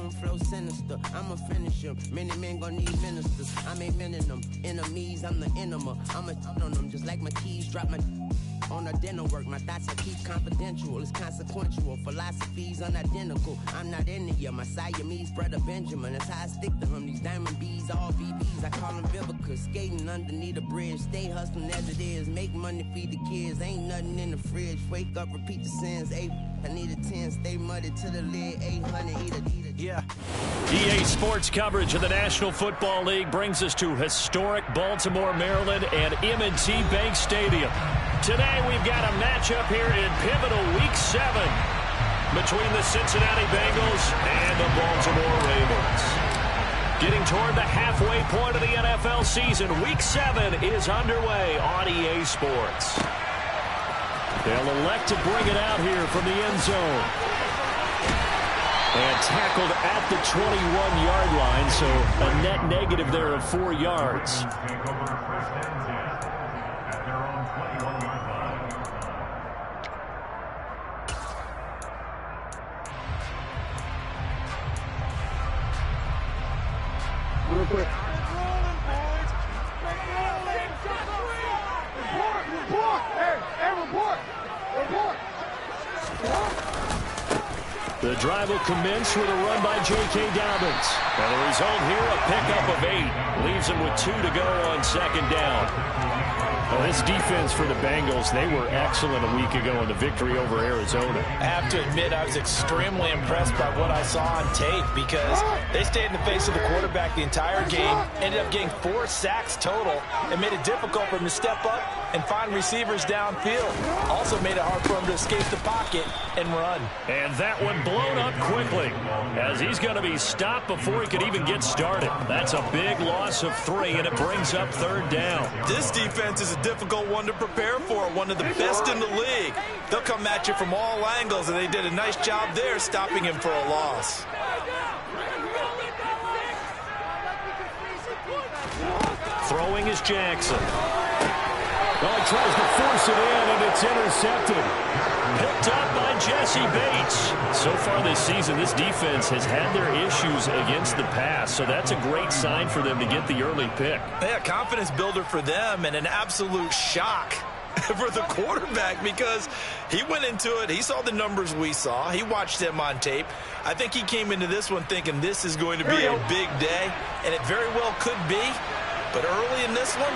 I'ma flow sinister, I'ma finish him. Many men gon' need ministers, I'm aiming them. Enemies, I'm the enema. I'ma on them just like my keys, drop my on the dinner work. My thoughts I keep confidential, it's consequential. Philosophies unidentical, I'm not India. My Siamese brother Benjamin, that's how I stick to him. These diamond bees, all VVs, I call them Vivica. Skating underneath a bridge, stay hustling as it is. Make money, feed the kids, ain't nothing in the fridge. Wake up, repeat the sins, I need a 10, stay muddy to the lid, 800, eat it. Yeah. EA Sports coverage of the National Football League brings us to historic Baltimore, Maryland, and M&T Bank Stadium. Today we've got a matchup here in pivotal Week 7 between the Cincinnati Bengals and the Baltimore Ravens. Getting toward the halfway point of the NFL season, Week 7 is underway on EA Sports. They'll elect to bring it out here from the end zone. And tackled at the 21-yard line, so a net negative there of 4 yards. Real quick. The drive will commence with a run by J.K. Dobbins. And the result here, a pickup of 8. Leaves him with 2 to go on second down. Well, this defense for the Bengals, they were excellent a week ago in the victory over Arizona. I have to admit, I was extremely impressed by what I saw on tape because they stayed in the face of the quarterback the entire game, ended up getting 4 sacks total, and made it difficult for him to step up and find receivers downfield. Also made it hard for him to escape the pocket and run. And that one blown up quickly as he's going to be stopped before he could even get started. That's a big loss of 3, and it brings up third down. This defense is a difficult one to prepare for, one of the best in the league. They'll come at you from all angles, and they did a nice job there stopping him for a loss. Throwing is Jackson. Well, he tries to force it in, and it's intercepted. Picked up by Jesse Bates. So far this season, this defense has had their issues against the pass, so that's a great sign for them to get the early pick. Yeah, confidence builder for them and an absolute shock for the quarterback because he went into it. He saw the numbers we saw. He watched them on tape. I think he came into this one thinking this is going to be a big day, and it very well could be. But early in this one,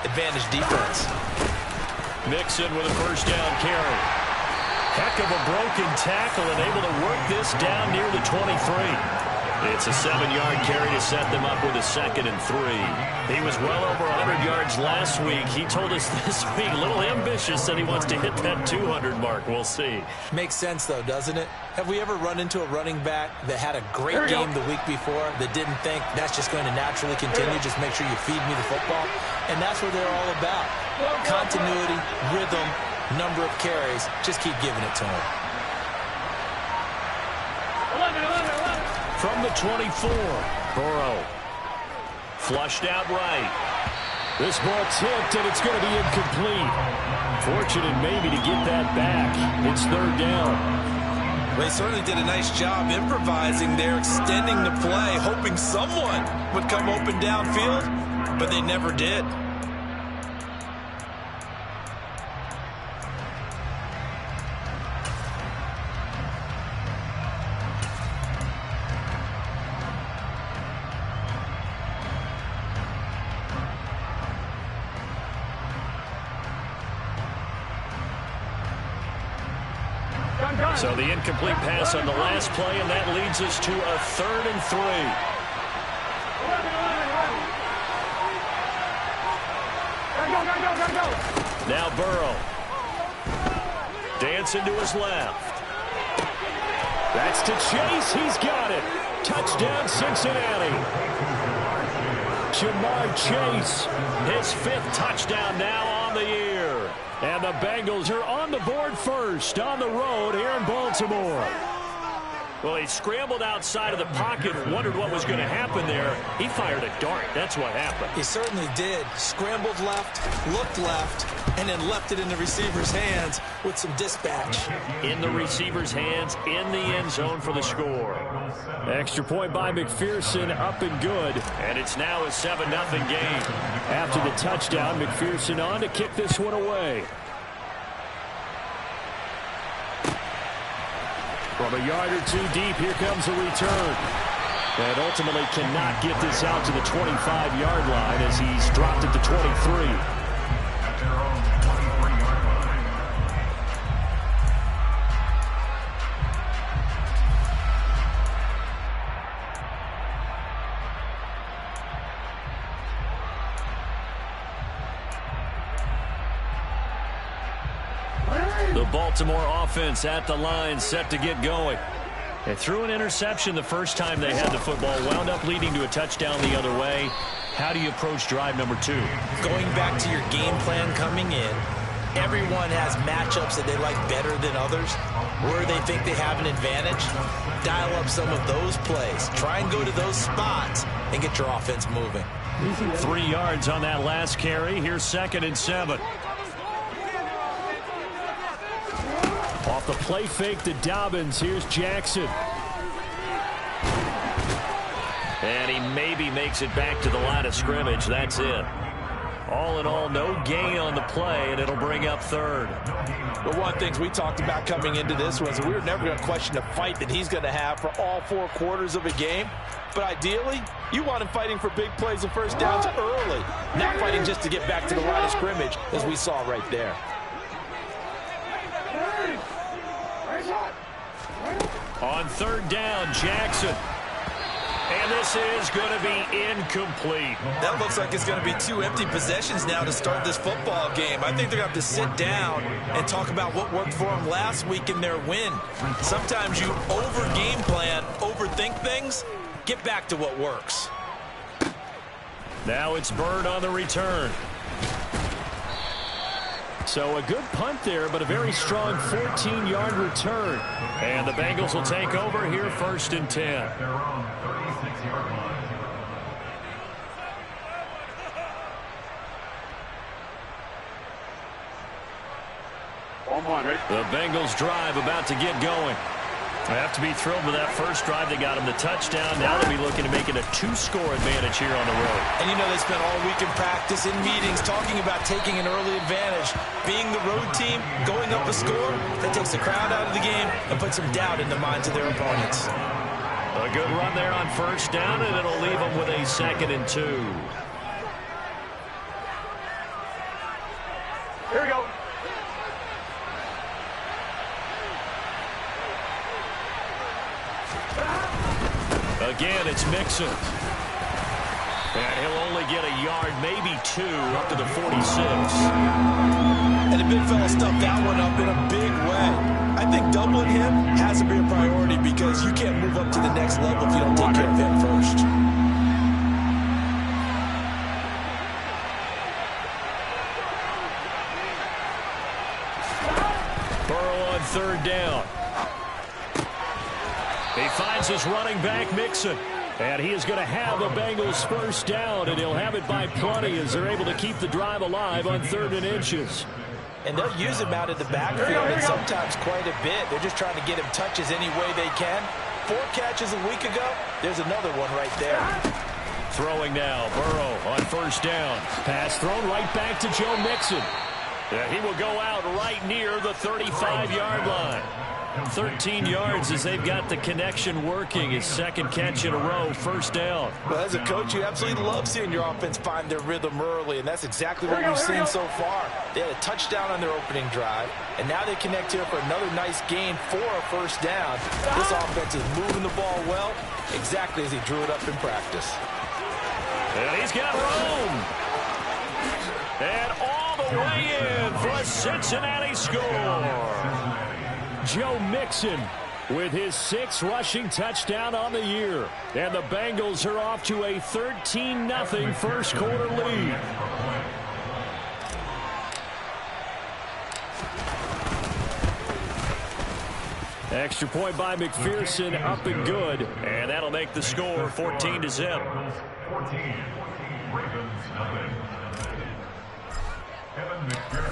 advantage defense. Mixon with a first down carry. Heck of a broken tackle and able to work this down near the 23. It's a 7-yard carry to set them up with a 2nd and 3. He was well over 100 yards last week. He told us this week, a little ambitious, that he wants to hit that 200 mark. We'll see. Makes sense, though, doesn't it? Have we ever run into a running back that had a great game the week before that didn't think that's just going to naturally continue? Just make sure you feed me the football. And that's what they're all about. Continuity, rhythm, number of carries. Just keep giving it to him. From the 24, Burrow. Flushed out right. This ball tipped, and it's going to be incomplete. Fortunate maybe to get that back. It's third down. Well, they certainly did a nice job improvising there, extending the play, hoping someone would come open downfield, but they never did. So the incomplete pass on the last play, and that leads us to a 3rd and 3. Now Burrow. Dancing to his left. That's to Chase. He's got it. Touchdown, Cincinnati. Jamar Chase, his 5th touchdown now on the year. And the Bengals are on the board first on the road here in Baltimore. Well, he scrambled outside of the pocket, wondered what was going to happen there. He fired a dart. That's what happened. He certainly did. Scrambled left, looked left, and then left it in the receiver's hands with some dispatch. In the receiver's hands, in the end zone for the score. Extra point by McPherson, up and good. And it's now a 7-0 game. After the touchdown, McPherson on to kick this one away. From a yard or two deep, here comes a return. And ultimately cannot get this out to the 25-yard line as he's dropped at the 23. The Baltimore offense at the line, set to get going. They threw an interception the first time they had the football, wound up leading to a touchdown the other way. How do you approach drive number 2? Going back to your game plan coming in, everyone has matchups that they like better than others, where they think they have an advantage. Dial up some of those plays. Try and go to those spots and get your offense moving. 3 yards on that last carry. Here's 2nd and 7. Off the play fake to Dobbins. Here's Jackson. And he maybe makes it back to the line of scrimmage. That's it. All in all, no gain on the play, and it'll bring up 3rd. But one of the things we talked about coming into this was we were never going to question the fight that he's going to have for all 4 quarters of a game. But ideally, you want him fighting for big plays and first downs early, not fighting just to get back to the line of scrimmage, as we saw right there. On 3rd down, Jackson. And this is going to be incomplete. That looks like it's going to be 2 empty possessions now to start this football game. I think they're going to have to sit down and talk about what worked for them last week in their win. Sometimes you over-game plan, overthink things. Get back to what works. Now it's Bird on the return. So a good punt there, but a very strong 14-yard return. And the Bengals will take over here, 1st and 10. The Bengals drive about to get going. They have to be thrilled with that first drive. They got them the touchdown. Now they'll be looking to make it a 2-score advantage here on the road. And you know they spent all week in practice, in meetings, talking about taking an early advantage. Being the road team, going up a score, that takes the crowd out of the game and puts some doubt in the minds of their opponents. A good run there on 1st down, and it'll leave them with a 2nd and 2. Here we go. Again, it's Mixon. And he'll only get a yard, maybe 2, up to the 46. And the big fella stuffed that one up in a big way. I think doubling him has to be a priority because you can't move up to the next level if you don't take care of him first. Burrow on 3rd down. He finds his running back, Mixon. And he is going to have the Bengals 1st down, and he'll have it by plenty as they're able to keep the drive alive on 3rd and inches. And they'll use him out of the backfield and sometimes quite a bit. They're just trying to get him touches any way they can. 4 catches a week ago. There's another one right there. Throwing now, Burrow on 1st down. Pass thrown right back to Joe Mixon. He will go out right near the 35-yard line. 13 yards as they've got the connection working. His 2nd catch in a row, 1st down. Well, as a coach, you absolutely love seeing your offense find their rhythm early, and that's exactly what we've seen so far. They had a touchdown on their opening drive, and now they connect here for another nice gain for a 1st down. This offense is moving the ball well, exactly as he drew it up in practice. And he's got room. And all the way in for a Cincinnati score. Joe Mixon with his 6th rushing touchdown on the year. And the Bengals are off to a 13-0 first quarter lead. Extra point by McPherson, up and good. And that'll make the score 14-0.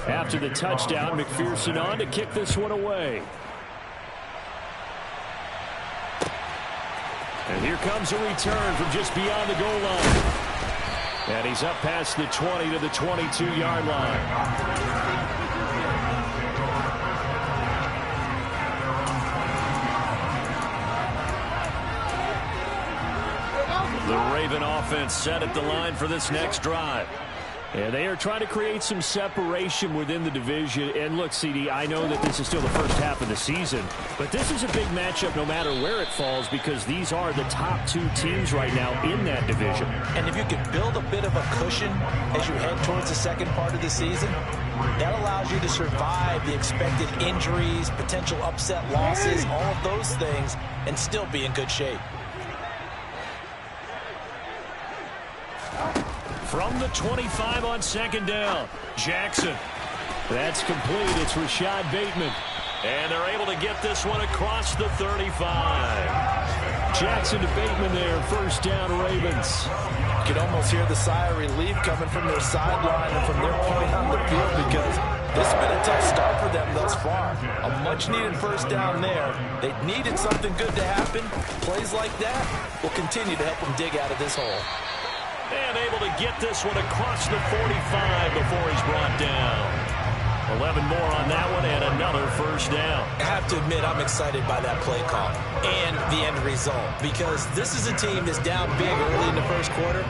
After the touchdown, McPherson on to kick this one away. And here comes a return from just beyond the goal line. And he's up past the 20 to the 22-yard line. The Raven offense set at the line for this next drive. And they are trying to create some separation within the division. And look, CD, I know that this is still the first half of the season, but this is a big matchup no matter where it falls because these are the top two teams right now in that division. And if you can build a bit of a cushion as you head towards the second part of the season, that allows you to survive the expected injuries, potential upset losses, all of those things, and still be in good shape. From the 25 on second down, Jackson. That's complete. It's Rashad Bateman. And they're able to get this one across the 35. Jackson to Bateman there, first down Ravens. You can almost hear the sigh of relief coming from their sideline and from their point on the field because this has been a tough start for them thus far. A much-needed first down there. They needed something good to happen. Plays like that will continue to help them dig out of this hole. And able to get this one across the 45 before he's brought down. 11 more on that one and another first down. I have to admit I'm excited by that play call and the end result because this is a team that's down big early in the first quarter.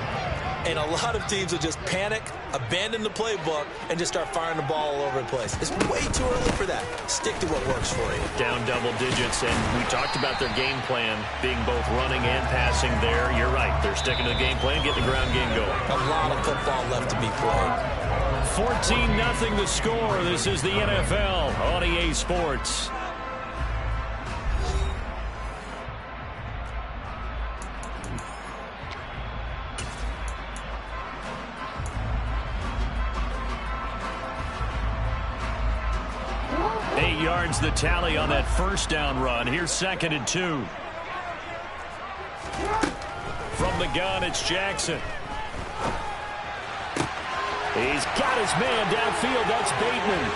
And a lot of teams will just panic, abandon the playbook, and just start firing the ball all over the place. It's way too early for that. Stick to what works for you. Down double digits, and we talked about their game plan being both running and passing there. You're right. They're sticking to the game plan, getting the ground game going. A lot of football left to be played. 14-0 the score. This is the NFL on EA Sports. The tally on that first down run. Here's 2nd and 2. From the gun, it's Jackson. He's got his man downfield. That's Bateman.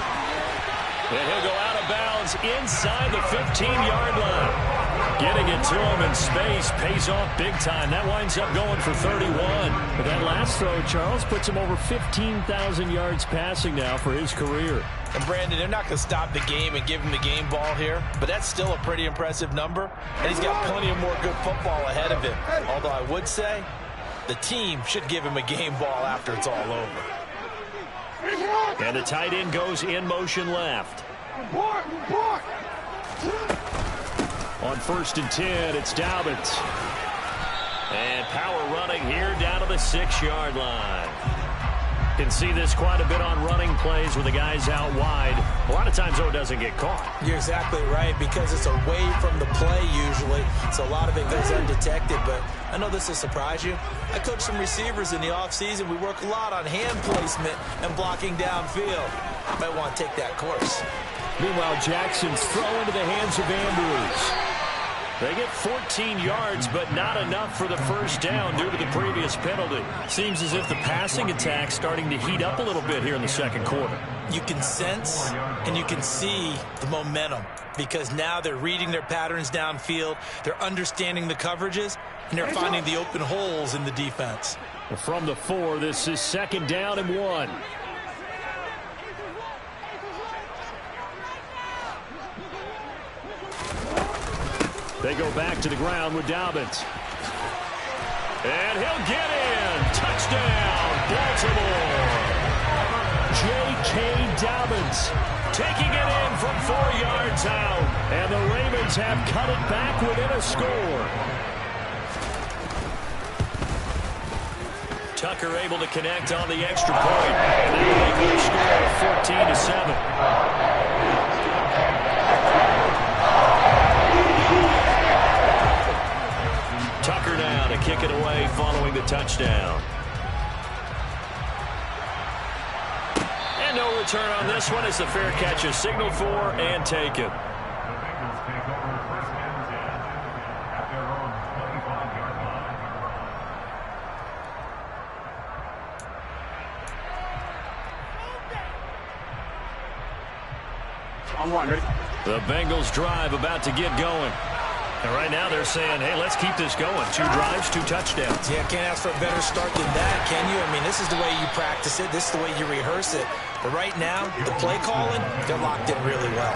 And he'll go out of bounds inside the 15-yard line. Getting it to him in space pays off big time. That winds up going for 31. But that last throw, Charles, puts him over 15,000 yards passing now for his career. And Brandon, they're not going to stop the game and give him the game ball here, but that's still a pretty impressive number, and he's got plenty of more good football ahead of him. Although I would say the team should give him a game ball after it's all over. And the tight end goes in motion left. On 1st and 10, it's Dobbins. And power running here down to the 6-yard line. Can see this quite a bit on running plays with the guys out wide. A lot of times, though, it doesn't get caught. You're exactly right, because it's away from the play usually, so a lot of it goes undetected. But I know this will surprise you. I coach some receivers in the offseason. We work a lot on hand placement and blocking downfield. Might want to take that course. Meanwhile, Jackson's throw into the hands of Andrews. They get 14 yards, but not enough for the first down due to the previous penalty. Seems as if the passing attack's starting to heat up a little bit here in the second quarter. You can sense and you can see the momentum because now they're reading their patterns downfield, they're understanding the coverages, and they're finding the open holes in the defense. From the 4, this is 2nd down and 1. They go back to the ground with Dobbins. And he'll get in. Touchdown, Baltimore. J.K. Dobbins taking it in from 4 yards out. And the Ravens have cut it back within a score. Tucker able to connect on the extra point. And they make the score 14-7. Tucker now to kick it away following the touchdown. And no return on this one as the fair catch is signaled for and taken. The Bengals drive about to get going. And right now they're saying, hey, let's keep this going. 2 drives, 2 touchdowns. Yeah, can't ask for a better start than that, can you? I mean, this is the way you practice it. This is the way you rehearse it. But right now, the play calling, they're locked in really well.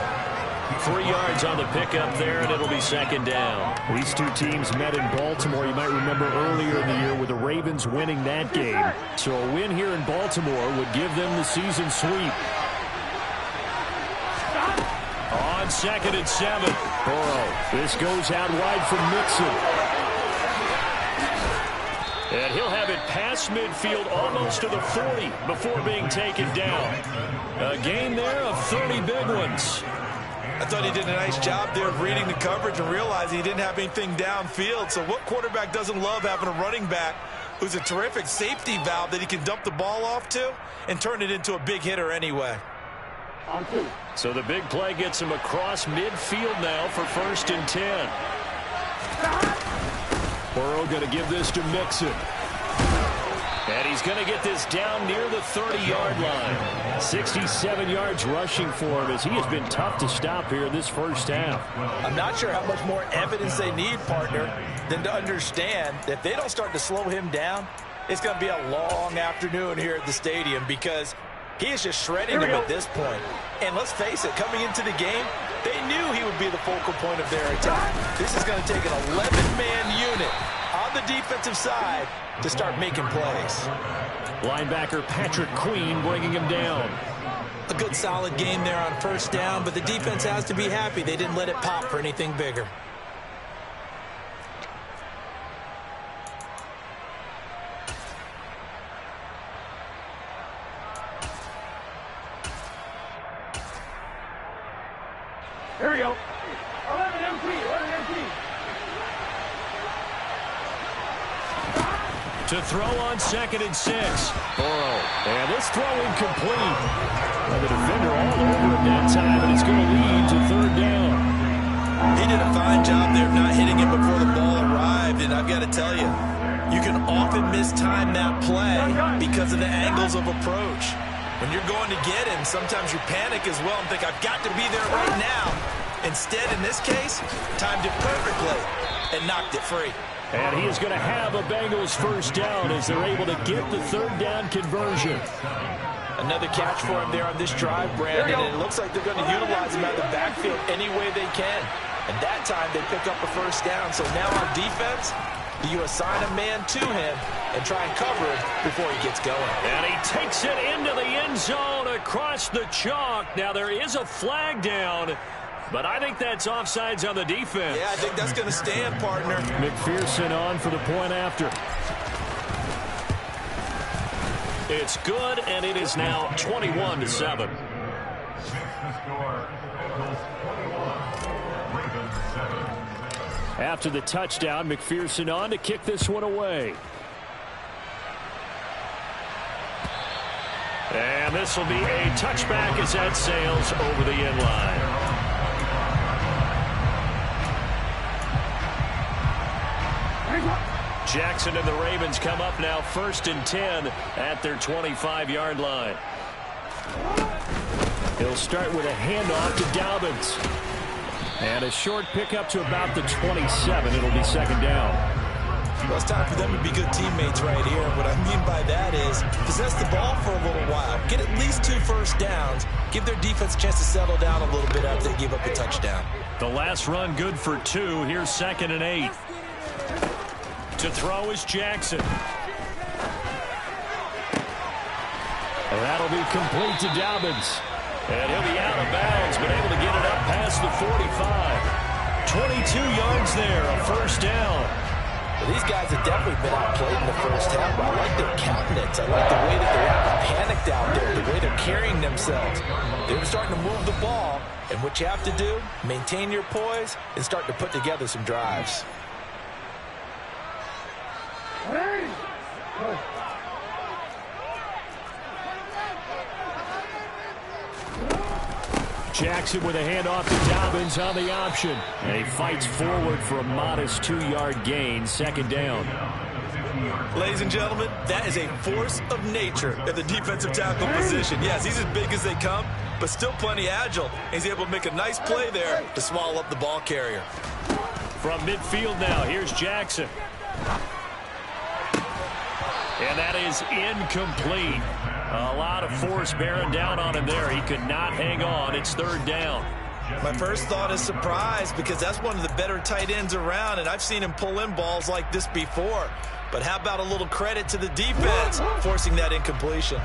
3 yards on the pickup there, and it'll be 2nd down. These 2 teams met in Baltimore. You might remember earlier in the year with the Ravens winning that game. So a win here in Baltimore would give them the season sweep. On 2nd and 7. Burrow. This goes out wide from Mixon. And he'll have it past midfield almost to the 40 before being taken down. A gain there of 30 big ones. I thought he did a nice job there of reading the coverage and realizing he didn't have anything downfield. So what quarterback doesn't love having a running back who's a terrific safety valve that he can dump the ball off to and turn it into a big hitter anyway? So the big play gets him across midfield now for 1st and 10. Burrow going to give this to Mixon. And he's going to get this down near the 30-yard line. 67 yards rushing for him as he has been tough to stop here in this first half. I'm not sure how much more evidence they need, partner, than to understand that if they don't start to slow him down, it's going to be a long afternoon here at the stadium because he is just shredding them at this point. And let's face it, coming into the game, they knew he would be the focal point of their attack. This is going to take an 11-man unit on the defensive side to start making plays. Linebacker Patrick Queen bringing him down. A good solid game there on 1st down, but the defense has to be happy they didn't let it pop for anything bigger. Here we go. 11 MP, 11 MP. To throw on 2nd and 6. Burrow. And this throw incomplete. And the defender all over him that time, and it's going to lead to 3rd down. He did a fine job there of not hitting him before the ball arrived, and I've got to tell you, you can often mistime that play because of the angles of approach. When you're going to get him, sometimes you panic as well and think, I've got to be there right now. Instead, in this case, timed it perfectly and knocked it free. And he is going to have a Bengals 1st down as they're able to get the 3rd down conversion. Another catch for him there on this drive, Brandon, and it looks like they're going to utilize him out of the backfield any way they can. And that time, they pick up a 1st down. So now on defense, you assign a man to him and try and cover him before he gets going. And he takes it into the end zone across the chalk. Now, there is a flag down, but I think that's offsides on the defense. Yeah, I think that's going to stand, partner. McPherson on for the point after. It's good, and it is now 21-7. After the touchdown, McPherson on to kick this one away. And this will be a touchback as that sails over the end line. Jackson and the Ravens come up now 1st and 10 at their 25-yard line. He'll start with a handoff to Dobbins. And a short pickup to about the 27. It'll be 2nd down. Well, it's time for them to be good teammates right here. What I mean by that is possess the ball for a little while. Get at least 2 first downs. Give their defense a chance to settle down a little bit after they give up a touchdown. The last run good for 2. Here's 2nd and 8. To throw is Jackson. And that'll be complete to Dobbins. And he'll be out of bounds, but able to get it up past the 45. 22 yards there, a 1st down. Well, these guys have definitely been outplayed in the first half, but I like their countenance. I like the way that they're panicked out there, the way they're carrying themselves. They're starting to move the ball, and what you have to do, maintain your poise and start to put together some drives. Jackson with a handoff to Dobbins on the option. And he fights forward for a modest 2-yard gain, 2nd down. Ladies and gentlemen, that is a force of nature at the defensive tackle position. Yes, he's as big as they come, but still plenty agile. He's able to make a nice play there to swallow up the ball carrier. From midfield now, here's Jackson. And that is incomplete. A lot of force bearing down on him there. He could not hang on. It's third down. My first thought is surprise, because that's one of the better tight ends around, and I've seen him pull in balls like this before. But how about a little credit to the defense forcing that incompletion?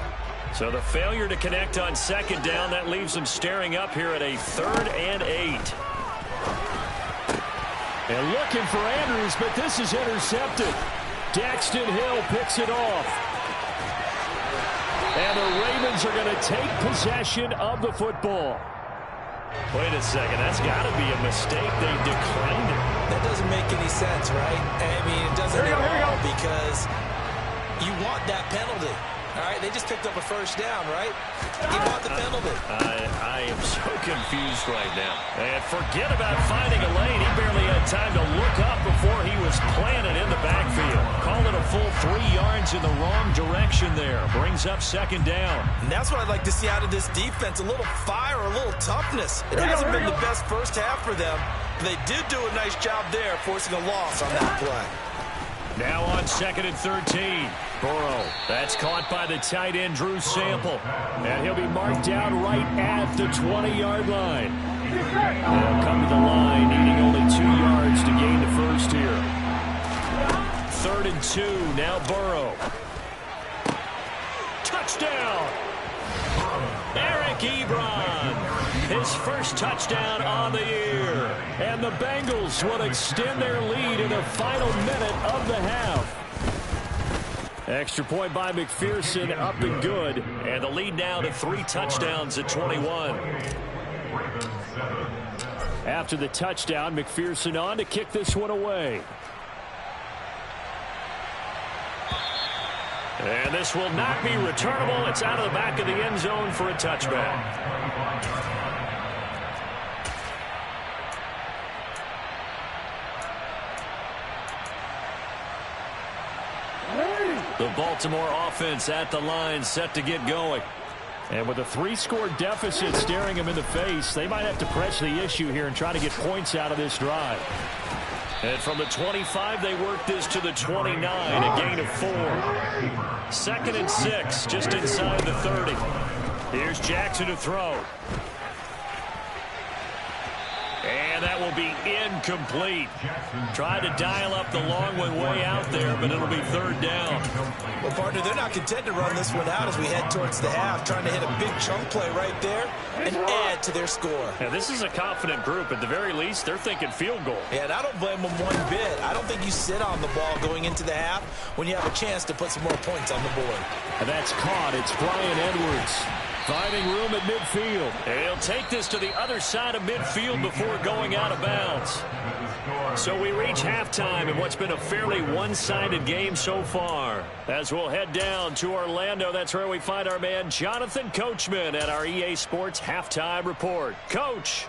So the failure to connect on second down, that leaves them staring up here at a 3rd and 8. And looking for Andrews, but this is intercepted. Daxton Hill picks it off. And the Ravens are going to take possession of the football. Wait a second, that's got to be a mistake. They declined it. That doesn't make any sense, right? I mean, it doesn't at all, because you want that penalty. All right, they just picked up a first down, right? You want the penalty. I am so confused right now. And forget about finding a lane. He barely had time to look up before he was planted in the backfield. Called it a full 3 yards in the wrong direction there. Brings up second down. And that's what I'd like to see out of this defense, a little fire, a little toughness. It hasn't been the best first half for them, but they did do a nice job there, forcing a loss on that play. Now on 2nd and 13. Burrow. That's caught by the tight end, Drew Sample. And he'll be marked down right at the 20-yard line. They'll come to the line, needing only 2 yards to gain the first here. 3rd and 2. Now Burrow. Touchdown! Eric Ebron. His first touchdown on the year. And the Bengals will extend their lead in the final minute of the half. Extra point by McPherson, up and good. And the lead now to 3 touchdowns at 21. After the touchdown, McPherson on to kick this one away. And this will not be returnable. It's out of the back of the end zone for a touchback. The Baltimore offense at the line, set to get going. And with a 3-score deficit staring them in the face, they might have to press the issue here and try to get points out of this drive. And from the 25, they work this to the 29, a gain of 4. 2nd and 6, just inside the 30. Here's Jackson to throw. And that will be incomplete. Tried to dial up the long one way out there, but it'll be 3rd down. Well, partner, they're not content to run this one out as we head towards the half, trying to hit a big chunk play right there and add to their score. Now, this is a confident group. At the very least, they're thinking field goal. Yeah, and I don't blame them one bit. I don't think you sit on the ball going into the half when you have a chance to put some more points on the board. And that's caught. It's Brian Edwards. Finding room at midfield. And he'll take this to the other side of midfield before going out of bounds. So we reach halftime in what's been a fairly one-sided game so far. As we'll head down to Orlando, that's where we find our man Jonathan Coachman at our EA Sports Halftime Report. Coach.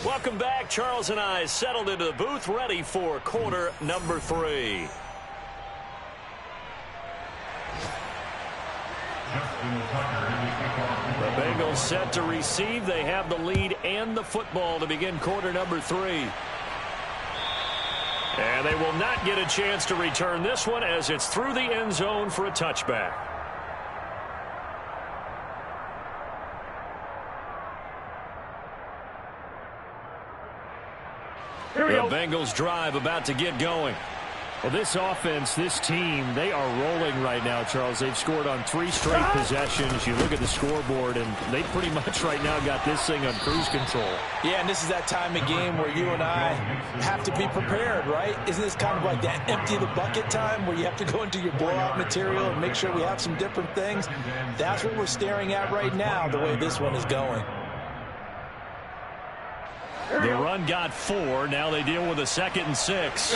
Welcome back. Charles and I settled into the booth, ready for quarter number 3. The Bengals set to receive. They have the lead and the football to begin quarter number 3. And they will not get a chance to return this one as it's through the end zone for a touchback. The Bengals drive about to get going. Well, this offense, this team, they are rolling right now, Charles. They've scored on 3 straight possessions. You look at the scoreboard, and they pretty much right now got this thing on cruise control. Yeah, and this is that time of game where you and I have to be prepared, right? Isn't this kind of like that empty the bucket time where you have to go into your blowout material and make sure we have some different things? That's what we're staring at right now, the way this one is going. The run got 4. Now they deal with a 2nd and 6.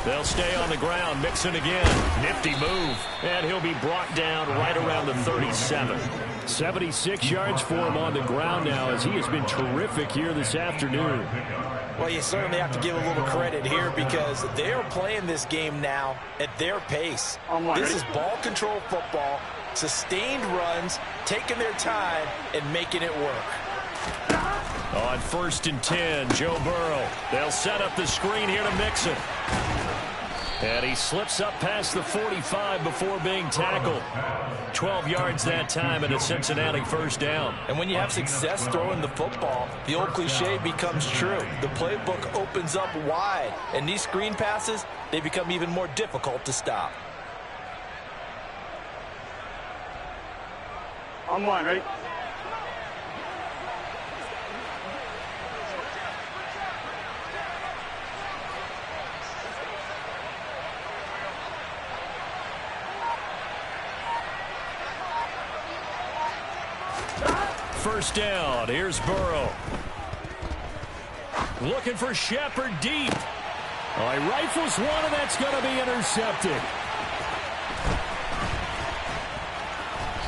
They'll stay on the ground. Mixon again. Nifty move. And he'll be brought down right around the 37. 76 yards for him on the ground now, as he has been terrific here this afternoon. Well, you certainly have to give a little credit here because they are playing this game now at their pace. This is ball control football, sustained runs, taking their time, and making it work. On 1st and 10, Joe Burrow. They'll set up the screen here to Mixon. And he slips up past the 45 before being tackled. 12 yards that time and a Cincinnati first down. And when you have success throwing the football, the old cliche becomes true. The playbook opens up wide, and these screen passes, they become even more difficult to stop. On one, ready? First down. Here's Burrow. Looking for Shepard deep. Oh, he rifles one, and that's going to be intercepted.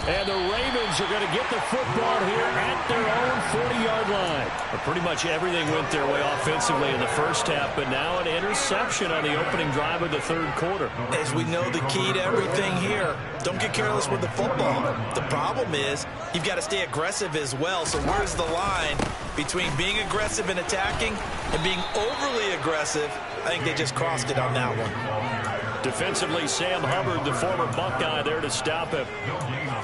And the Ravens are going to get the football here at their own 40-yard line. But pretty much everything went their way offensively in the first half, but now an interception on the opening drive of the third quarter. As we know, the key to everything here, don't get careless with the football. The problem is you've got to stay aggressive as well. So where's the line between being aggressive and attacking and being overly aggressive? I think they just crossed it on that one. Defensively, Sam Hubbard, the former Buckeye, there to stop him.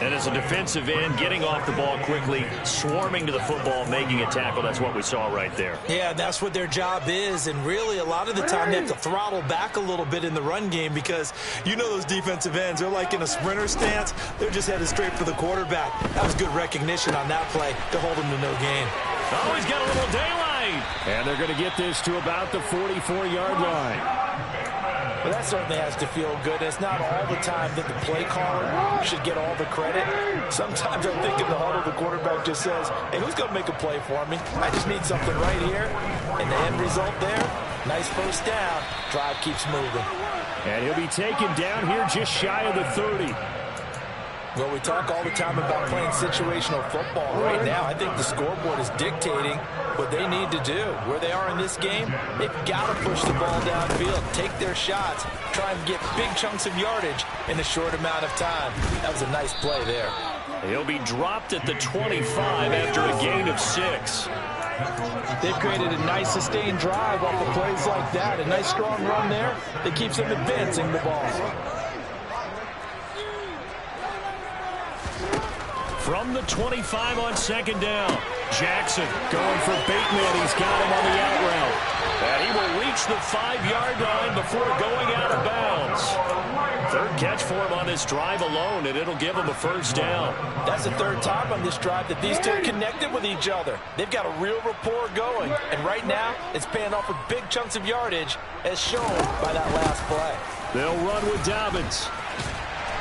And as a defensive end, getting off the ball quickly, swarming to the football, making a tackle. That's what we saw right there. Yeah, that's what their job is. And really, a lot of the time, they have to throttle back a little bit in the run game because you know those defensive ends, they're like in a sprinter stance. They're just headed straight for the quarterback. That was good recognition on that play to hold them to no gain. Oh, he's got a little daylight. And they're going to get this to about the 44-yard line. Well, that certainly has to feel good. It's not all the time that the play caller should get all the credit. Sometimes I think in the huddle, the quarterback just says, hey, who's going to make a play for me? I just need something right here. And the end result there, nice first down. Drive keeps moving. And he'll be taken down here just shy of the 30. Well, we talk all the time about playing situational football. Right now, I think the scoreboard is dictating what they need to do. Where they are in this game, they've got to push the ball downfield, take their shots, try and get big chunks of yardage in a short amount of time. That was a nice play there. He'll be dropped at the 25 after a gain of 6. They've created a nice sustained drive off of plays like that. A nice strong run there that keeps them advancing the ball. From the 25 on second down, Jackson going for Bateman. He's got him on the out route. And he will reach the 5-yard line before going out of bounds. Third catch for him on this drive alone, and it'll give him a first down. That's the third time on this drive that these two are connected with each other. They've got a real rapport going, and right now it's paying off for big chunks of yardage as shown by that last play. They'll run with Dobbins.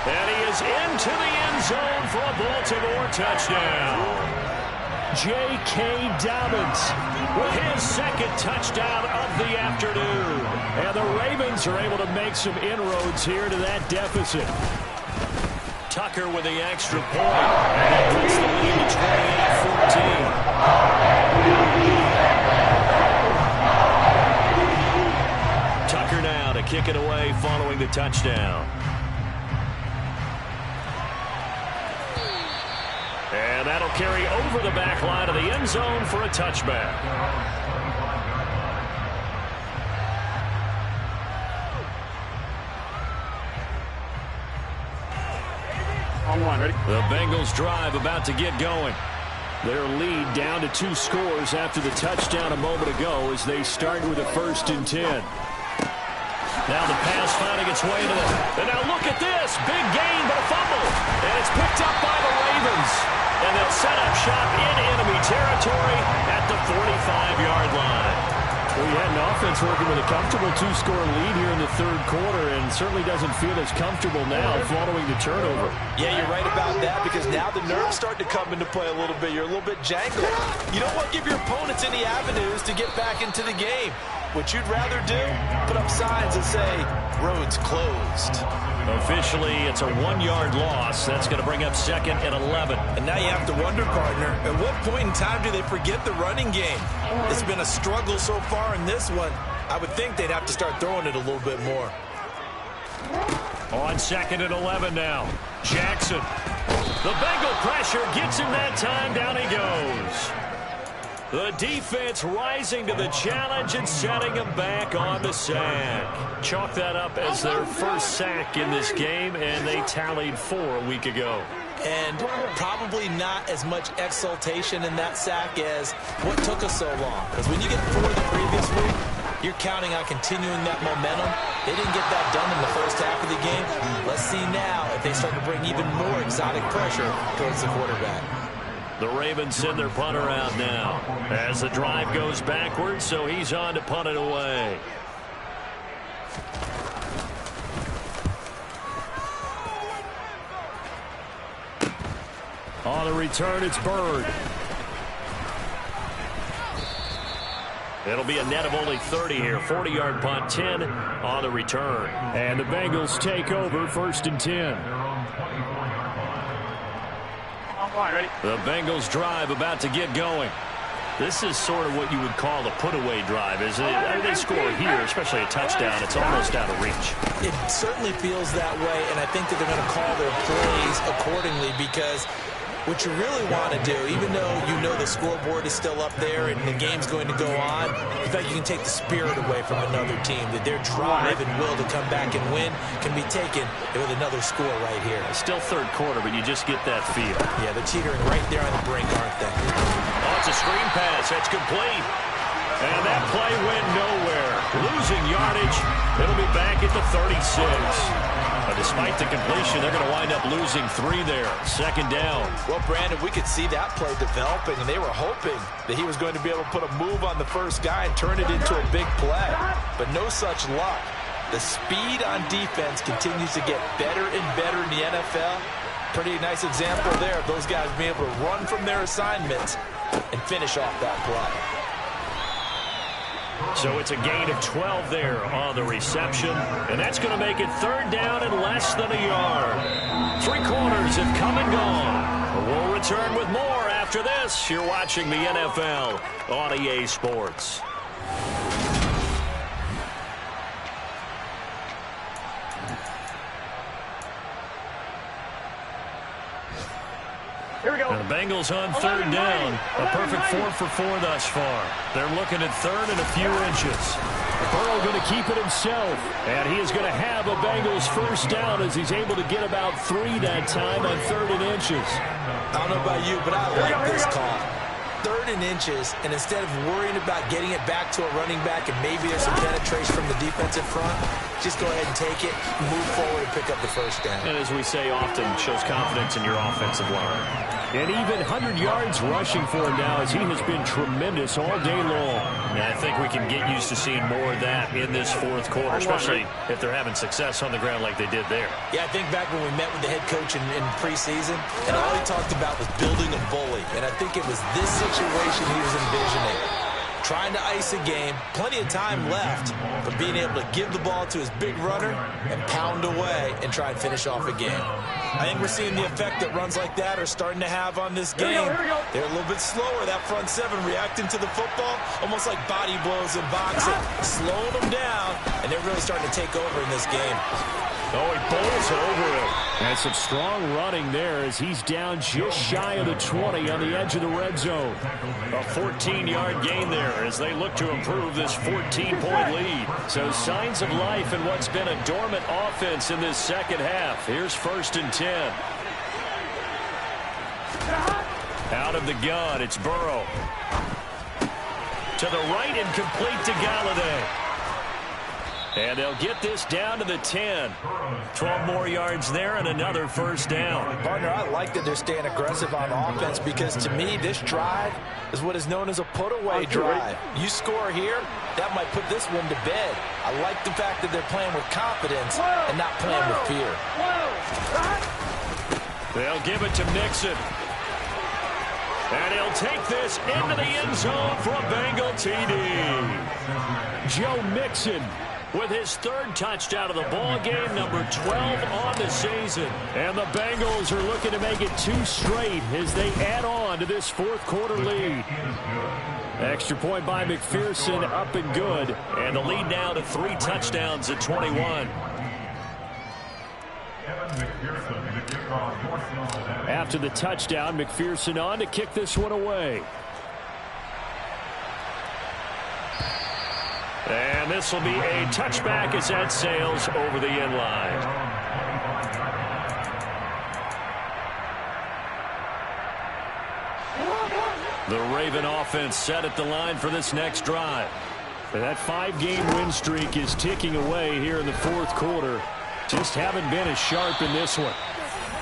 And he is into the end zone for a Baltimore touchdown. J.K. Dobbins with his second touchdown of the afternoon. And the Ravens are able to make some inroads here to that deficit. Tucker with the extra point. And that puts the lead to 28-14. Tucker now to kick it away following the touchdown. And that'll carry over the back line of the end zone for a touchback. On one, ready? The Bengals drive about to get going. Their lead down to 2 scores after the touchdown a moment ago as they start with a 1st and 10. Now the pass finding its way to them. And now look at this. Big gain, but a fumble. And it's picked up by the Ravens. And they'll set up shop in enemy territory at the 45-yard line. Well, you had an offense working with a comfortable 2-score lead here in the third quarter, and certainly doesn't feel as comfortable now following the turnover. Yeah, you're right about that, because now the nerves start to come into play a little bit. You're a little bit jangled. You don't want to give your opponents any avenues to get back into the game. what you'd rather do? Put up signs that say, roads closed. Officially, it's a 1-yard loss. That's going to bring up 2nd and 11. And now you have to wonder, partner, at what point in time do they forget the running game? It's been a struggle so far in this one. I would think they'd have to start throwing it a little bit more. On 2nd and 11 now. Jackson. The Bengal pressure gets him that time. Down he goes. The defense rising to the challenge and setting him back on the sack. Chalk that up as their first sack in this game, and they tallied 4 a week ago. And probably not as much exultation in that sack as what took us so long. Because when you get 4 the previous week, you're counting on continuing that momentum. They didn't get that done in the first half of the game. Let's see now if they start to bring even more exotic pressure towards the quarterback. The Ravens send their punter out now as the drive goes backwards, so he's on to punt it away. On the return, it's Bird. It'll be a net of only 30 here. 40-yard punt, 10 on the return. And the Bengals take over 1st and 10. Ready? The Bengals drive about to get going. This is sort of what you would call a put-away drive, isn't it? I mean, they score here, especially a touchdown. It's almost out of reach. It certainly feels that way, and I think that they're going to call their plays accordingly because what you really want to do, even though you know the scoreboard is still up there and the game's going to go on, in fact, you can take the spirit away from another team, that their drive and will to come back and win can be taken with another score right here. It's still 3rd quarter, but you just get that feel. Yeah, they're teetering right there on the brink, aren't they? Oh, it's a screen pass. That's complete. And that play went nowhere. Losing yardage. It'll be back at the 36. But despite the completion, they're going to wind up losing 3 there. 2nd down. Well, Brandon, we could see that play developing, and they were hoping that he was going to be able to put a move on the first guy and turn it into a big play. But no such luck. The speed on defense continues to get better and better in the NFL. Pretty nice example there of those guys being able to run from their assignments and finish off that play. So it's a gain of 12 there on the reception. And that's going to make it 3rd down and less than a yard. 3 quarters have come and gone. We'll return with more after this. You're watching the NFL on EA Sports. Here we go. And the Bengals on 3rd down. A perfect 4 for 4 thus far. They're looking at 3rd and a few inches. Burrow going to keep it himself. And he is going to have a Bengals first down as he's able to get about 3 that time on 3rd and inches. I don't know about you, but I like this call. 3rd and inches, and instead of worrying about getting it back to a running back and maybe there's some penetration from the defensive front, just go ahead and take it, move forward, and pick up the first down. And as we say often, shows confidence in your offensive line. And even 100 yards rushing for him now as he has been tremendous all day long. And I think we can get used to seeing more of that in this 4th quarter, especially if they're having success on the ground like they did there. Yeah, I think back when we met with the head coach in preseason, and all he talked about was building a bully. And I think it was this situation he was envisioning. Trying to ice a game, plenty of time left, but being able to give the ball to his big runner and pound away and try and finish off a game. I think we're seeing the effect that runs like that are starting to have on this game. They're a little bit slower, that front 7, reacting to the football, almost like body blows in boxing, slowing them down, and they're really starting to take over in this game. Oh, he bowls over him. And some strong running there as he's down just shy of the 20 on the edge of the red zone. A 14-yard gain there as they look to improve this 14-point lead. So signs of life in what's been a dormant offense in this 2nd half. Here's 1st and 10. Out of the gun, it's Burrow. To the right and complete to Galladay. And they'll get this down to the 10. 12 more yards there and another first down. Partner, I like that they're staying aggressive on offense because to me this drive is what is known as a put-away drive. You score here, that might put this one to bed. I like the fact that they're playing with confidence and not playing with fear. They'll give it to Mixon. And he'll take this into the end zone for a Bengal TD. Joe Mixon with his third touchdown of the ball game, number 12 on the season. And the Bengals are looking to make it 2 straight as they add on to this fourth quarter lead. Extra point by McPherson, up and good. And the lead now to 3 touchdowns at 21. After the touchdown, McPherson on to kick this one away. And this will be a touchback as that sails over the end line. The Raven offense set at the line for this next drive. And that 5-game win streak is ticking away here in the fourth quarter. Just haven't been as sharp in this one.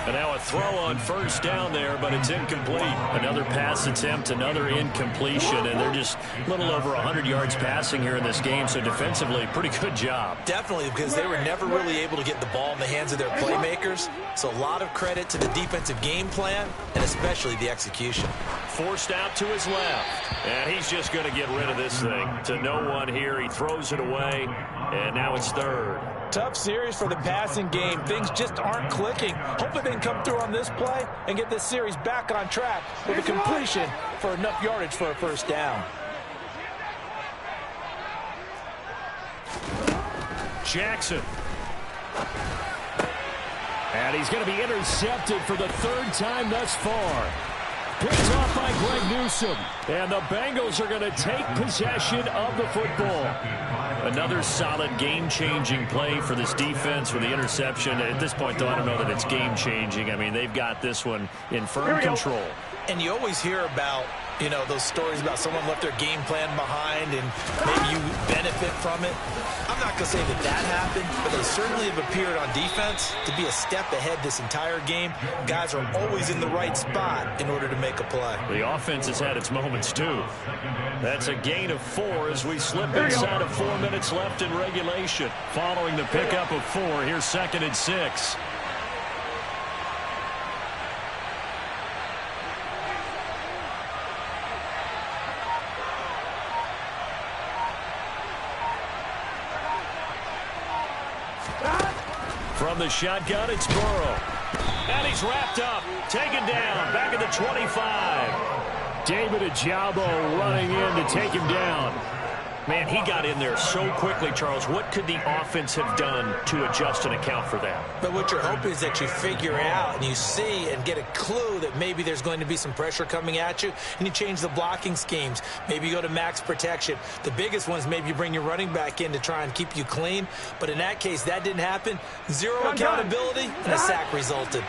And now a throw on first down there, but it's incomplete. Another pass attempt, another incompletion, and they're just a little over 100 yards passing here in this game, so defensively, pretty good job. Definitely, because they were never really able to get the ball in the hands of their playmakers, so a lot of credit to the defensive game plan, and especially the execution. Forced out to his left, and he's just going to get rid of this thing. To no one here, he throws it away, and now it's third. Tough series for the passing game. Things just aren't clicking. Hopefully they can come through on this play and get this series back on track with a completion for enough yardage for a first down. Jackson. And he's going to be intercepted for the 3rd time thus far. Picked off by Greg Newsome. And the Bengals are going to take possession of the football. Another solid game-changing play for this defense with the interception. At this point, though, I don't know that it's game-changing. I mean, they've got this one in firm control. And you always hear about, you know, those stories about someone left their game plan behind and maybe you benefit from it. I'm not going to say that that happened, but they certainly have appeared on defense to be a step ahead this entire game. Guys are always in the right spot in order to make a play. The offense has had its moments, too. That's a gain of 4 as we slip inside of 4 minutes left in regulation. Following the pickup of 4, here's 2nd and 6. From the shotgun, it's Burrow. And he's wrapped up, taken down, back at the 25. David Ojabo running in to take him down. Man, he got in there so quickly, Charles. What could the offense have done to adjust and account for that? But what you're hoping is that you figure out and you see and get a clue that maybe there's going to be some pressure coming at you, and you change the blocking schemes. Maybe you go to max protection. The biggest one is maybe you bring your running back in to try and keep you clean. But in that case, that didn't happen. Zero accountability, and a sack resulted.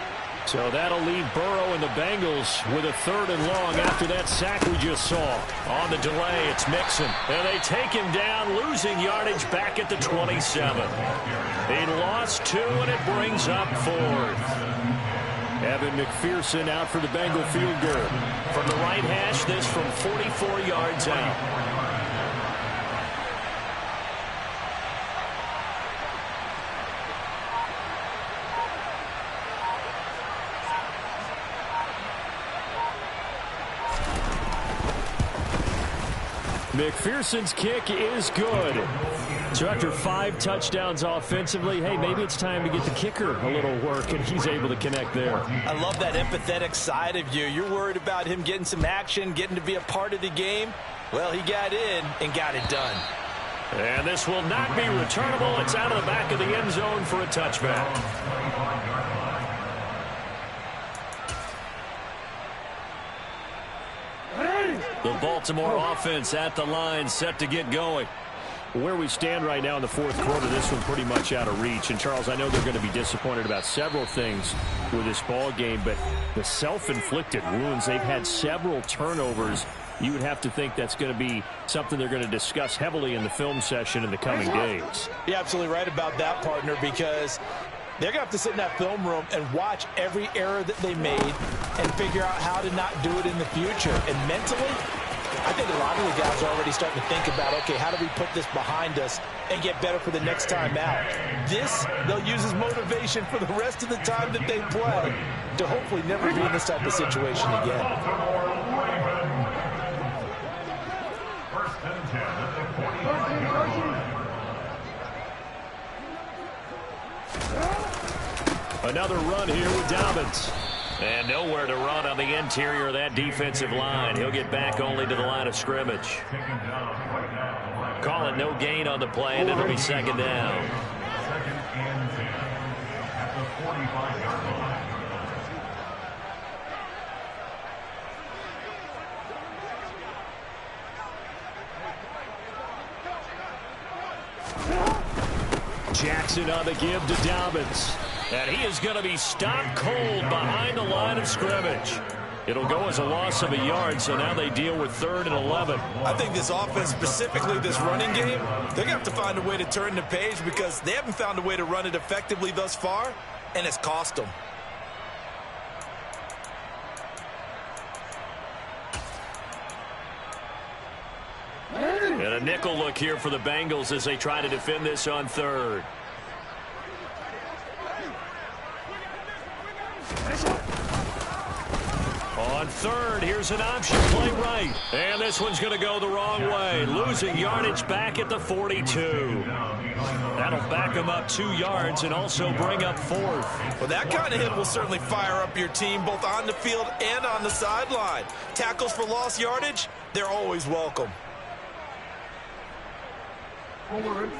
So that'll leave Burrow and the Bengals with a 3rd and long after that sack we just saw. On the delay, it's Mixon. And they take him down, losing yardage back at the 27. He lost 2, and it brings up 4th. Evan McPherson out for the Bengal field goal. From the right hash, this from 44 yards out. McPherson's kick is good. So after 5 touchdowns offensively, hey, maybe it's time to get the kicker a little work, and he's able to connect there. I love that empathetic side of you. You're worried about him getting some action, getting to be a part of the game. Well, he got in and got it done. And this will not be returnable. It's out of the back of the end zone for a touchback. The Baltimore offense at the line, set to get going. Where we stand right now in the fourth quarter, this one pretty much out of reach. And, Charles, I know they're going to be disappointed about several things with this ball game, but the self-inflicted wounds, they've had several turnovers. You would have to think that's going to be something they're going to discuss heavily in the film session in the coming days. You're absolutely right about that, partner, because they're going to have to sit in that film room and watch every error that they made and figure out how to not do it in the future. And mentally, I think a lot of the guys are already starting to think about, okay, how do we put this behind us and get better for the next time out? This, they'll use as motivation for the rest of the time that they play to hopefully never be in this type of situation again. Another run here with Dobbins. And nowhere to run on the interior of that defensive line. He'll get back only to the line of scrimmage. Call it no gain on the play, and it'll be second down. Second and 10 at the 45-yard line. Jackson on the give to Dobbins. And he is going to be stopped cold behind the line of scrimmage. It'll go as a loss of a yard, so now they deal with 3rd and 11. I think this offense, specifically this running game, they're going to have to find a way to turn the page because they haven't found a way to run it effectively thus far, and it's cost them. And a nickel look here for the Bengals as they try to defend this on 3rd. On 3rd, here's an option play right. And this one's going to go the wrong way. Losing yardage back at the 42. That'll back them up 2 yards and also bring up 4th. Well, that kind of hit will certainly fire up your team both on the field and on the sideline. Tackles for lost yardage, they're always welcome. Forward.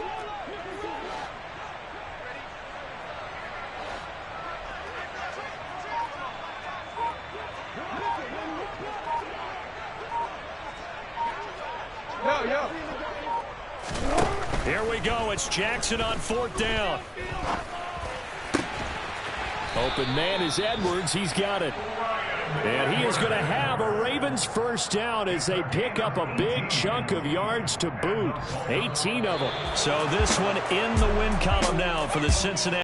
Here we go. It's Jackson on 4th down. Open man is Edwards. He's got it. And he is going to have a Ravens first down as they pick up a big chunk of yards to boot. 18 of them. So this one in the win column now for the Cincinnati.